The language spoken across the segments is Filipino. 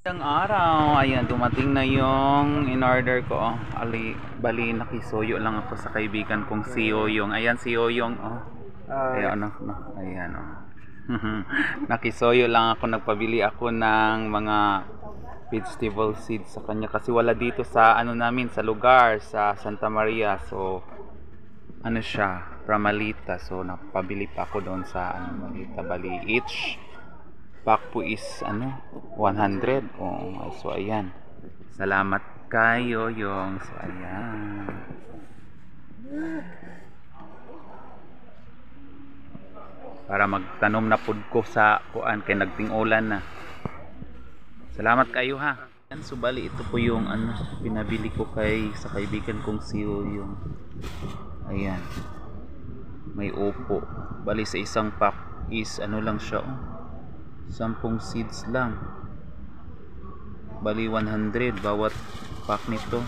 Ang araw, ayan, dumating na yung in-order ko. Bali, nakisuyo lang ako sa kaibigan kong si Yoyong. Ayan, si Yoyong, oh. Ayan, ano, no, ayan, oh. Nakisuyo lang ako, nagpabili ako ng mga vegetable seeds sa kanya kasi wala dito sa ano namin, sa lugar, sa Santa Maria. So, ano siya, Pramalita. So, napabili pa ako doon sa ano, Malita. Bali, each pack po is ano 100. Oh, so ayan, salamat kayo yung so ayan, para magtanom na pud ko sa kuan kay nagting-ulan na. Salamat kayo ha. Yan, so bali ito po yung ano pinabili ko kay sa kaibigan kong si yung ayan, may upo. Bali sa isang pack is ano lang siya, oh, 10 seeds lang. Bali 100 bawat pack nito.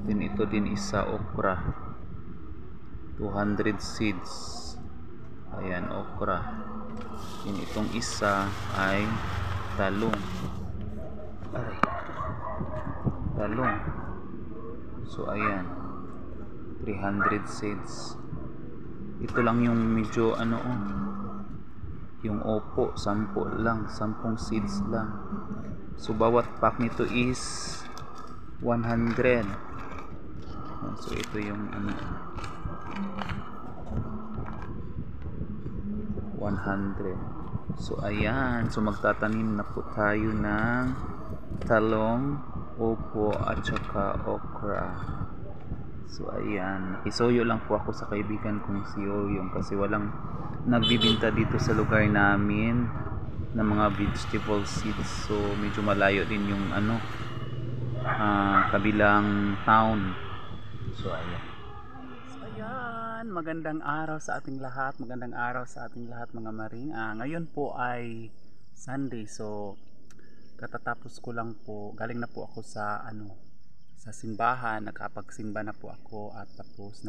Din ito din isa okra, 200 seeds. Ayan, okra. Din itong isa ay talong. Aray, talong. So ayan, 300 seeds. Ito lang yung medyo ano, oh, yung opo 10 lang, 10 seeds lang. So bawat pack nito is 100. So ito yung ano, 100. So ayan, so magtatanim na po tayo ng talong, opo at saka okra. So ayan, nakisuyo lang po ako sa kaibigan kong si Yoyong kasi walang nagbibinta dito sa lugar namin ng mga vegetable seeds. So medyo malayo din yung ano, kabilang town. So ayan. So ayan, magandang araw sa ating lahat. Magandang araw sa ating lahat mga maring. Ngayon po ay Sunday. So katatapos ko lang po, galing na po ako sa ano, sa simbahan. Nakapagsimba na po ako at tapos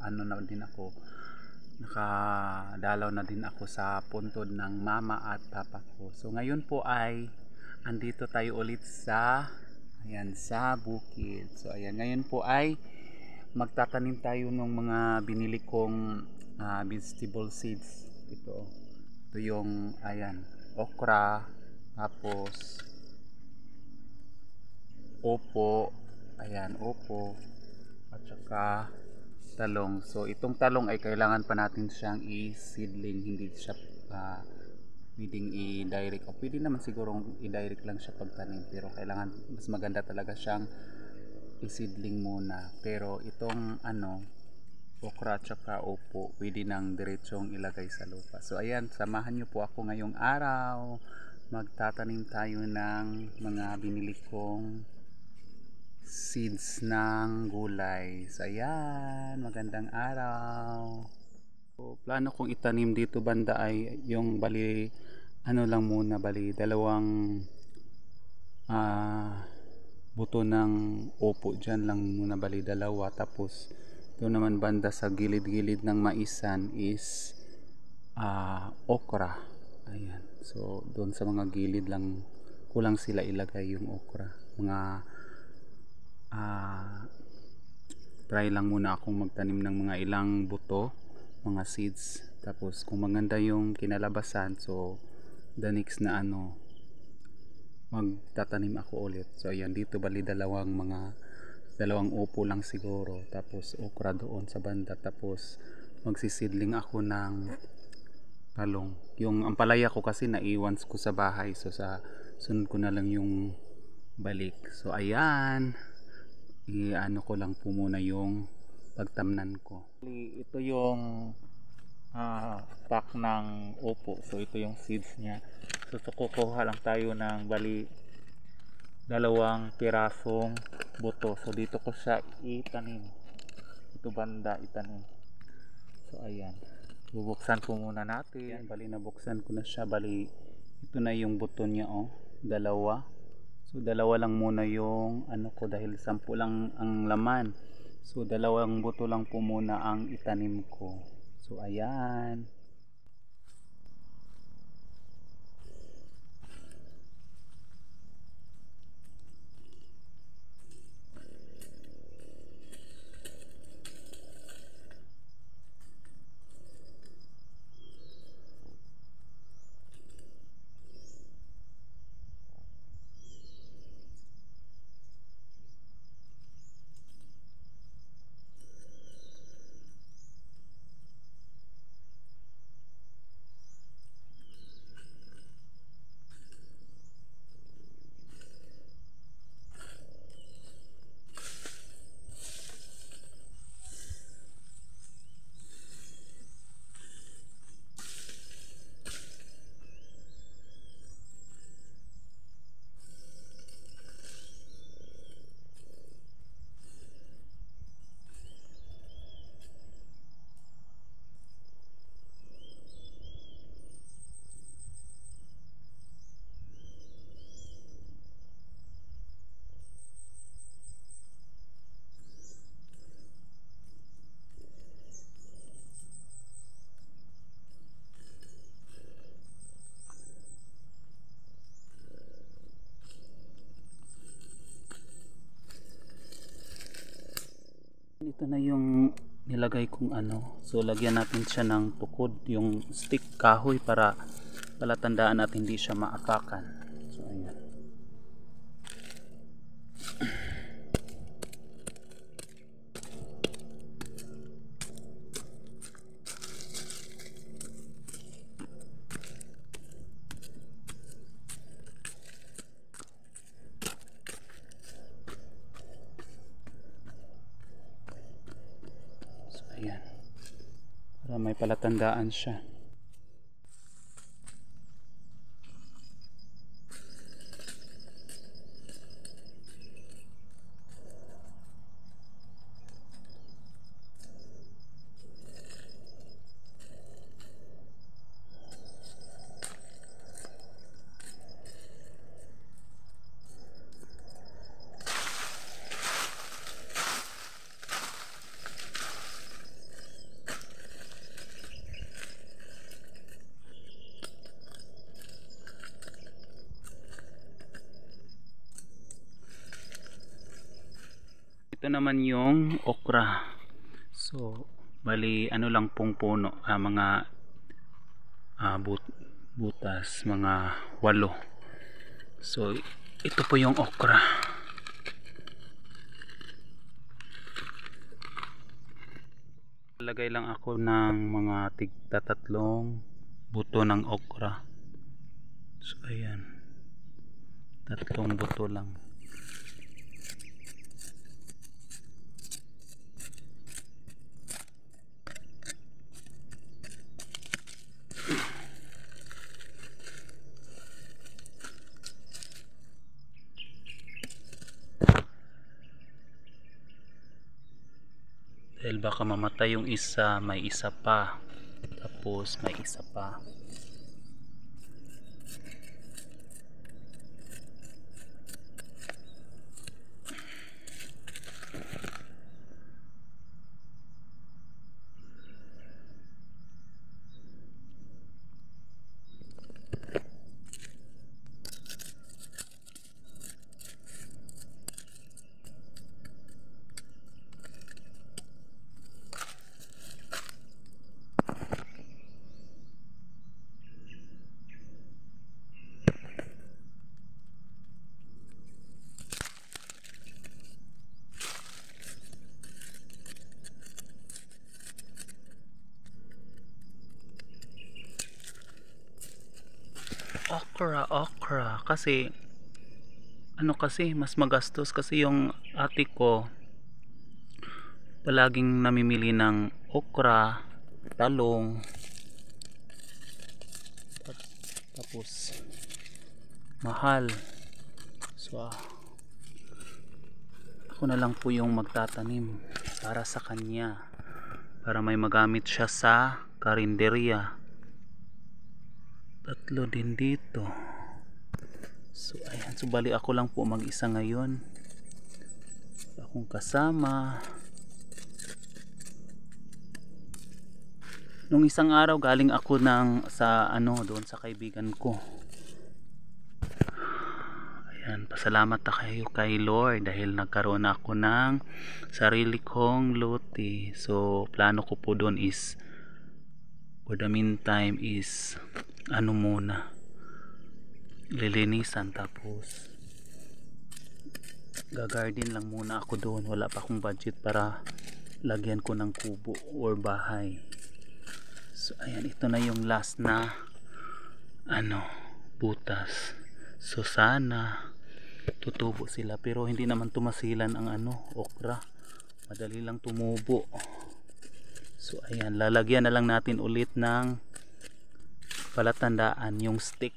ano na din ako, nakadalaw na din ako sa puntod ng mama at papa ko. So ngayon po ay andito tayo ulit sa ayan, sa bukid. So ayan, ngayon po ay magtatanim tayo ng mga binili kong vegetable seeds. Ito yung ayan, okra, tapos opo, ayan, opo at saka talong. So itong talong ay kailangan pa natin siyang i-seedling, hindi siya pwedeng i-direct, o pwede naman siguro i-direct lang siya pagtanim, pero kailangan mas maganda talaga siyang i-seedling muna. Pero itong ano, okra at saka opo, pwede nang diretsong ilagay sa lupa. So ayan, samahan nyo po ako ngayong araw, magtatanim tayo ng mga binili kong seeds ng gulay. So ayan, magandang araw. So, plano kong itanim dito banda ay yung bali ano lang muna, bali dalawang buto ng opo dyan lang muna, bali dalawa. Tapos doon naman banda sa gilid-gilid ng maisan is okra. Ayan, so doon sa mga gilid lang kulang sila ilagay yung okra. Mga try lang muna akong magtanim ng mga ilang buto, mga seeds. Tapos kung maganda yung kinalabasan, so the next na ano, magtatanim ako ulit. So ayan, dito bali dalawang upo lang siguro, tapos okra doon sa banda, tapos magsisidling ako ng talong. Yung ampalaya ko kasi naiwan ko sa bahay, so sa sunod ko na lang yung balik. So ayan, i-ano ko lang po muna yung pagtamnan ko. Ito yung pack ng opo. So ito yung seeds niya. So kukuha lang tayo ng bali dalawang pirasong buto. So dito ko siya itanim, ito banda itanim. So ayan, bubuksan po muna natin. Ayan, bali nabuksan ko na siya. Bali ito na yung buto niya, oh, dalawa. So dalawa lang muna yung ano ko dahil 10 lang ang laman. So dalawang buto lang po muna ang itanim ko. So ayan. Ito na yung nilagay kong ano. So lagyan natin siya ng tukod, yung stick kahoy para palatandaan at hindi siya maapakan. So ayan. Ayan. Para may palatandaan siya. Ito naman yung okra. So, bali ano lang pong puno, mga butas, mga 8. So, ito po yung okra. Lagay lang ako ng mga tig-3 buto ng okra. So, ayan. 3 buto lang. Dahil baka mamatay yung isa, may isa pa. Tapos may isa pa. Okra kasi ano, kasi mas magastos kasi yung ate ko palaging namimili ng okra, talong, tapos mahal. So ako na lang po yung magtatanim para sa kanya, para may magamit siya sa karinderya. 3 din dito. So ayan, so bali ako lang po mag-isa ngayon. Akong kasama. Nung isang araw galing ako sa doon sa kaibigan ko. Ayan, pasalamat tayo kay Lord dahil nagkaroon ako ng sarili kong lote. So plano ko po doon is, for the meantime is muna, lilinisan, tapos gagarden lang muna ako doon. Wala pa akong budget para lagyan ko ng kubo or bahay. So ayan, ito na yung last na butas. So sana tutubo sila, pero hindi naman tumasilan ang okra. Madali lang tumubo. So ayan, lalagyan na lang natin ulit ng palatandaan, yung stick.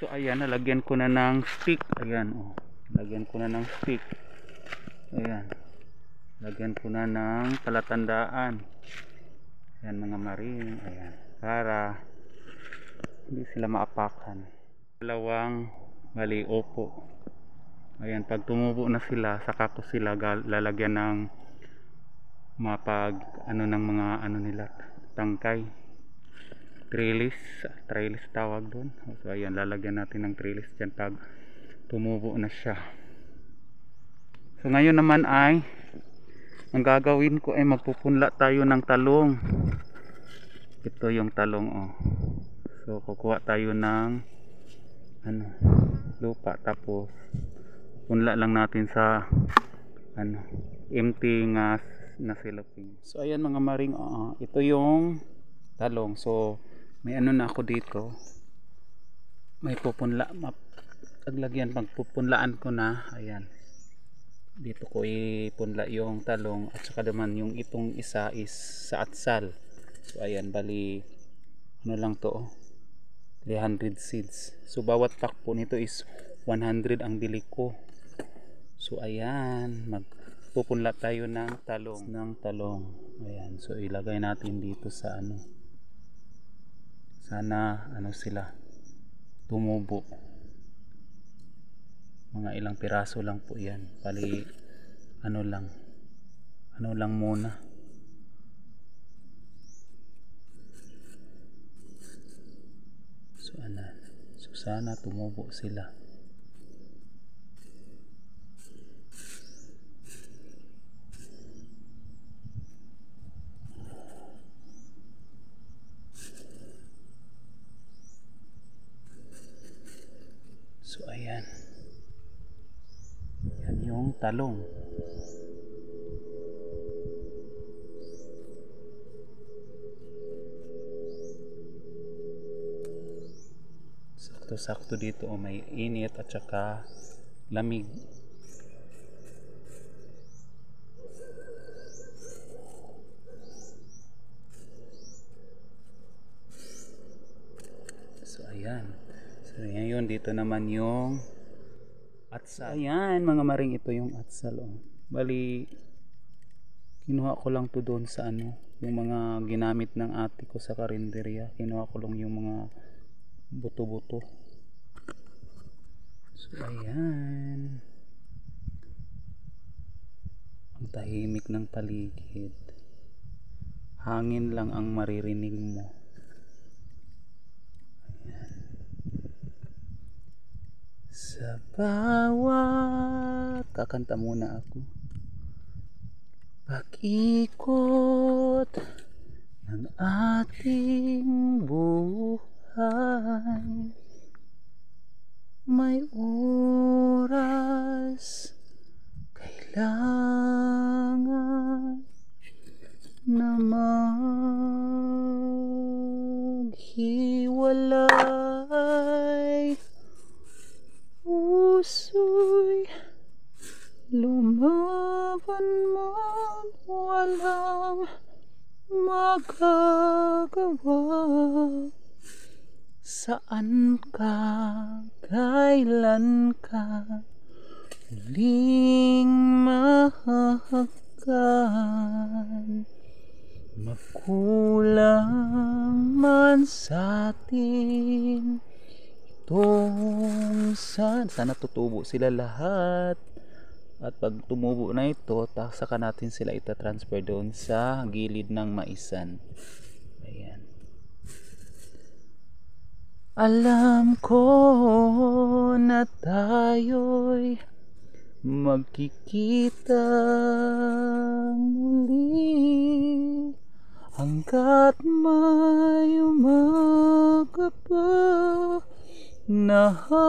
So ayan, nalagyan ko na ng stick. Ayan, lagyan ko na ng stick. Ayan. Lagyan ko na ng palatandaan. Ayan mga maring. Ayan. Para hindi sila maapakan. Dalawang opo. Ayan. Pag tumubo na sila, saka ko sila lalagyan ng ng mga nila, tangkay. Trellis tawag doon. So ayan, lalagyan natin ng trellis dyan pag tumubo na siya. So ngayon naman ay ang gagawin ko ay magpupunla tayo ng talong. Ito yung talong, oh. So kukuha tayo ng lupa, tapos punla lang natin sa empty na cellophane. So ayan mga maring, ito yung talong. So may na ako dito, may pupunla, paglagyan, pagpupunlaan ko na. Ayan, dito ko ipunla yung talong, at saka naman yung itong isa is sa atsal. So ayan, bali lang to, 300 seeds. So bawat pack po nito is 100 ang bili ko. So ayan, magpupunla tayo ng talong. Ayan, so ilagay natin dito sa sana sila tumubo. Mga ilang piraso lang po yan, bali lang muna. So sana tumubo sila. So ayan, yan yung talong. Sakto dito, may init at saka lamig. So ayan. So ngayon dito naman yung atsal. Ayan mga maring, ito yung atsal, oh. Bali kinuha ko lang to doon sa yung mga ginamit ng ate ko sa karinderya. Kinuha ko lang yung mga buto-buto. So ayan, ang tahimik ng paligid, hangin lang ang maririnig mo. Sa bawat, kakanta muna ako, pag-ikot ng ating buhay, may oras kailangan na maghiwalay. Puso'y lumaban man, walang magagawa. Saan ka, kailan ka huling mahagkan? Magkulang man sa'tin itong sana tutubo sila lahat. At pag tumubo na ito, saka natin sila itatransfer doon sa gilid ng maisan. Ayan. Alam ko na tayo'y magkikita muli, hanggat may umaga pa na harapin.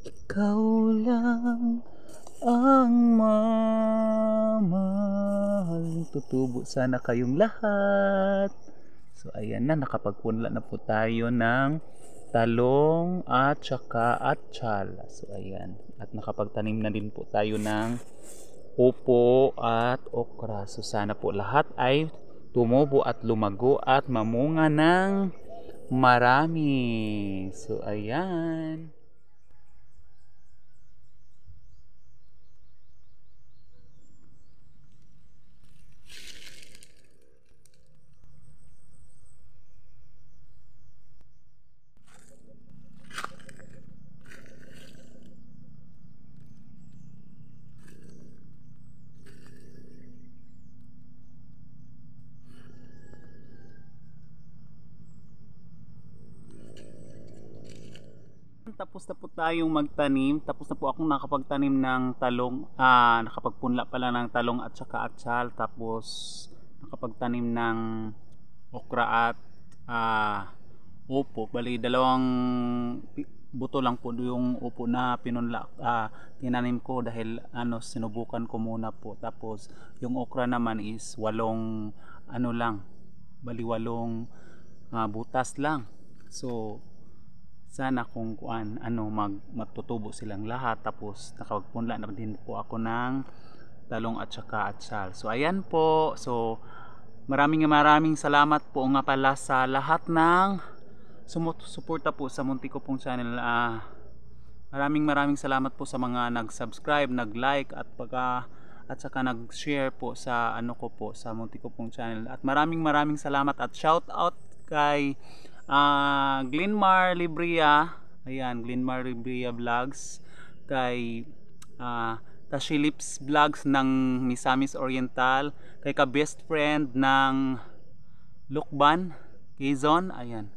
Ikaw lang ang mamahal. Tutubo sana kayong lahat. So ayan na, nakapagpunla na po tayo ng talong at saka atsal. So ayan, at nakapagtanim na din po tayo ng upo at okra. So sana po lahat ay tumubo at lumago at mamunga ng marami. So ayan. tapos na po tayong magtanim. Tapos na po akong nakapagtanim ng talong. Nakapagpunla pala ng talong at saka atsal. Tapos nakapagtanim ng okra at upo. Bali, dalawang buto lang po yung upo na pinunla. Tinanim ko dahil sinubukan ko muna po. Tapos yung okra naman is walong bali walong butas lang. So sana kung matutubo silang lahat. Tapos nakapagpunla na din po ako ng talong at saka atsal. So ayan po. So maraming salamat po nga pala sa lahat ng sumusuporta po sa munti ko pong channel. Maraming salamat po sa mga nag-subscribe, nag-like at saka nag-share po sa sa munti ko pong channel. At maraming salamat at shout out kay Glenmar Libria. Ayan, Glenmar Libria Vlogs, kay Tashilips Vlogs ng Misamis Oriental, kay ka-best friend ng Lukban, Quezon. Ayan.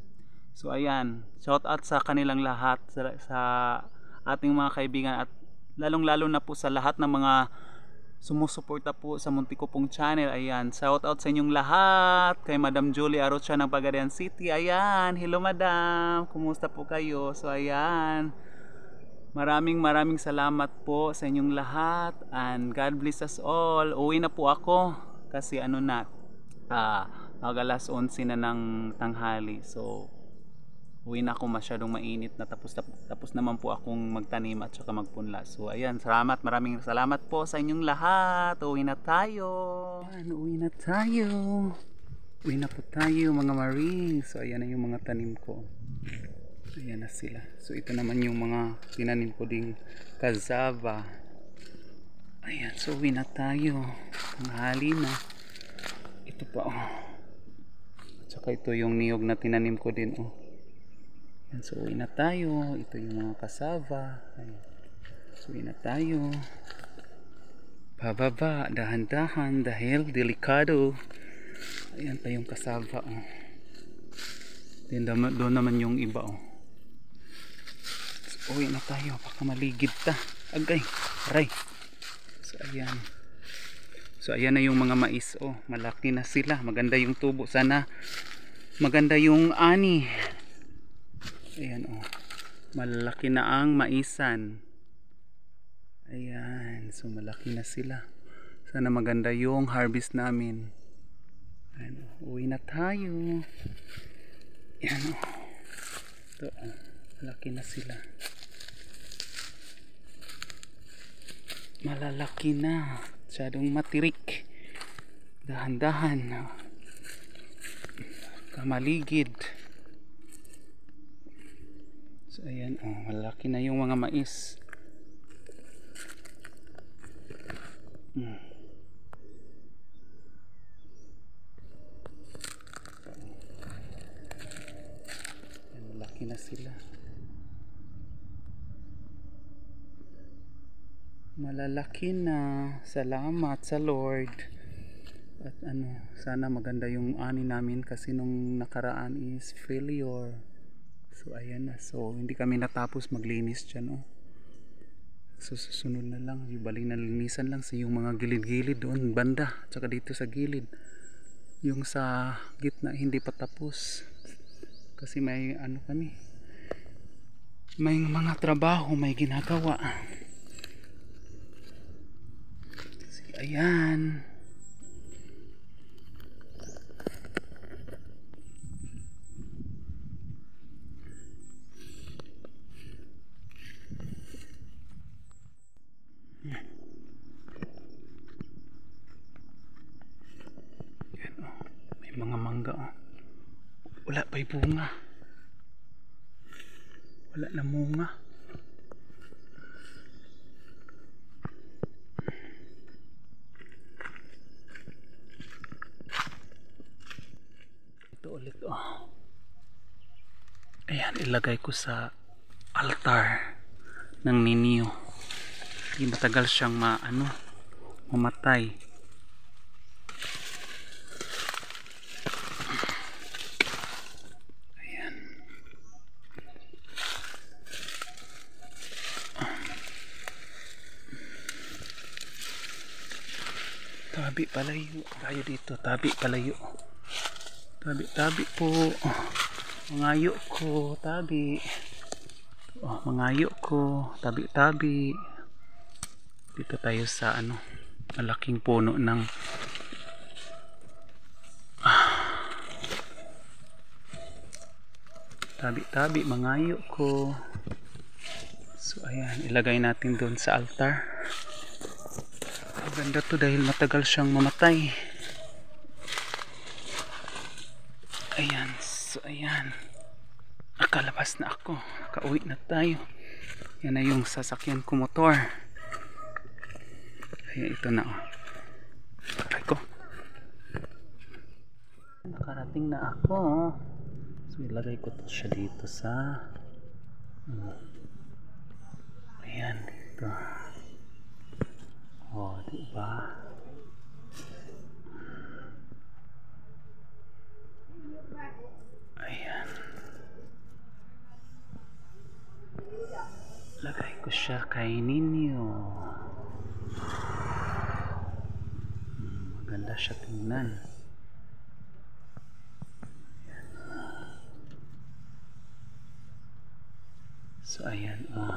So ayan, shout out sa kanilang lahat, sa ating mga kaibigan, at lalong-lalo na po sa lahat ng mga sumusuporta po sa munti ko pong channel. Ayan, shout out sa inyong lahat. Kay Madam Julie Arocha ng Pagadian City. Ayan, hello madam, kumusta po kayo? So ayan, maraming salamat po sa inyong lahat, and God bless us all. Uwi na po ako kasi mag alas 11 na ng tanghali. So uwi na ako, masyadong mainit na. Tapos naman po akong magtanim at saka magpunla. So ayan, maraming salamat po sa inyong lahat. Uwi na tayo. Uwi na po tayo mga Marines. So ayan na yung mga tanim ko. Ayan na sila. So ito naman yung mga tinanim ko ding cassava. Ayan, so uwi na tayo. Tanghali na. Ito pa At saka ito yung niyog na tinanim ko din Ayan, so uwi na tayo. Ito yung mga cassava. Ayan. So uwi na tayo. Pababa, dahan-dahan dahil delikado. Ayan pa yung cassava doon naman yung iba So uwi na tayo, baka maligid ta. Agay, aray. So ayan na yung mga mais. Malaki na sila, maganda yung tubo. Sana maganda yung ani. Ayan malaki na ang maisan. Ayan, so malaki na sila. Sana maganda yung harvest namin. Ayan, uwi na tayo. Ayan ito malaki na sila. Malalaki na, masyadong matirik. Dahan-dahan, kamaligid. So ayan, malaki na yung mga mais. Ayan, malaki na sila. Malalaki na. Salamat sa Lord. At sana maganda yung ani namin kasi nung nakaraan is failure. So ayan na. So hindi kami natapos maglinis dyan So susunod na lang, ibalik na linisan lang sa yung mga gilid-gilid doon banda, tsaka dito sa gilid. Yung sa gitna hindi pa tapos. Kasi may kami. May mga trabaho, may ginagawa. Sige, ayan. May mga mangga wala pa'y bunga, wala na munga. Ito ulit ayan, ilagay ko sa altar ng ninyo. Hindi matagal siyang mamatay. Tabi palayo tayo dito. Tabi palayo. Tabi, tabi po. Mangayo ko. Tabi. Oh, mangayo ko. Tabi, tabi. Dito tayo sa ano, malaking puno ng tabi, tabi. Mangayo ko. So ayan, ilagay natin doon sa altar. Maganda to dahil matagal siyang mamatay. Ayan, so ayan. Nakalabas na ako. Nakauwi na tayo. Yan na yung sasakyan ko motor. Ayan, ito na. Aray ko. Nakarating na ako. So ilagay ko to siya dito sa ayan, dito. Oh, diba? Ayan. Lagay ko siya kay ninyo. Maganda siya tingnan. So ayan, oh.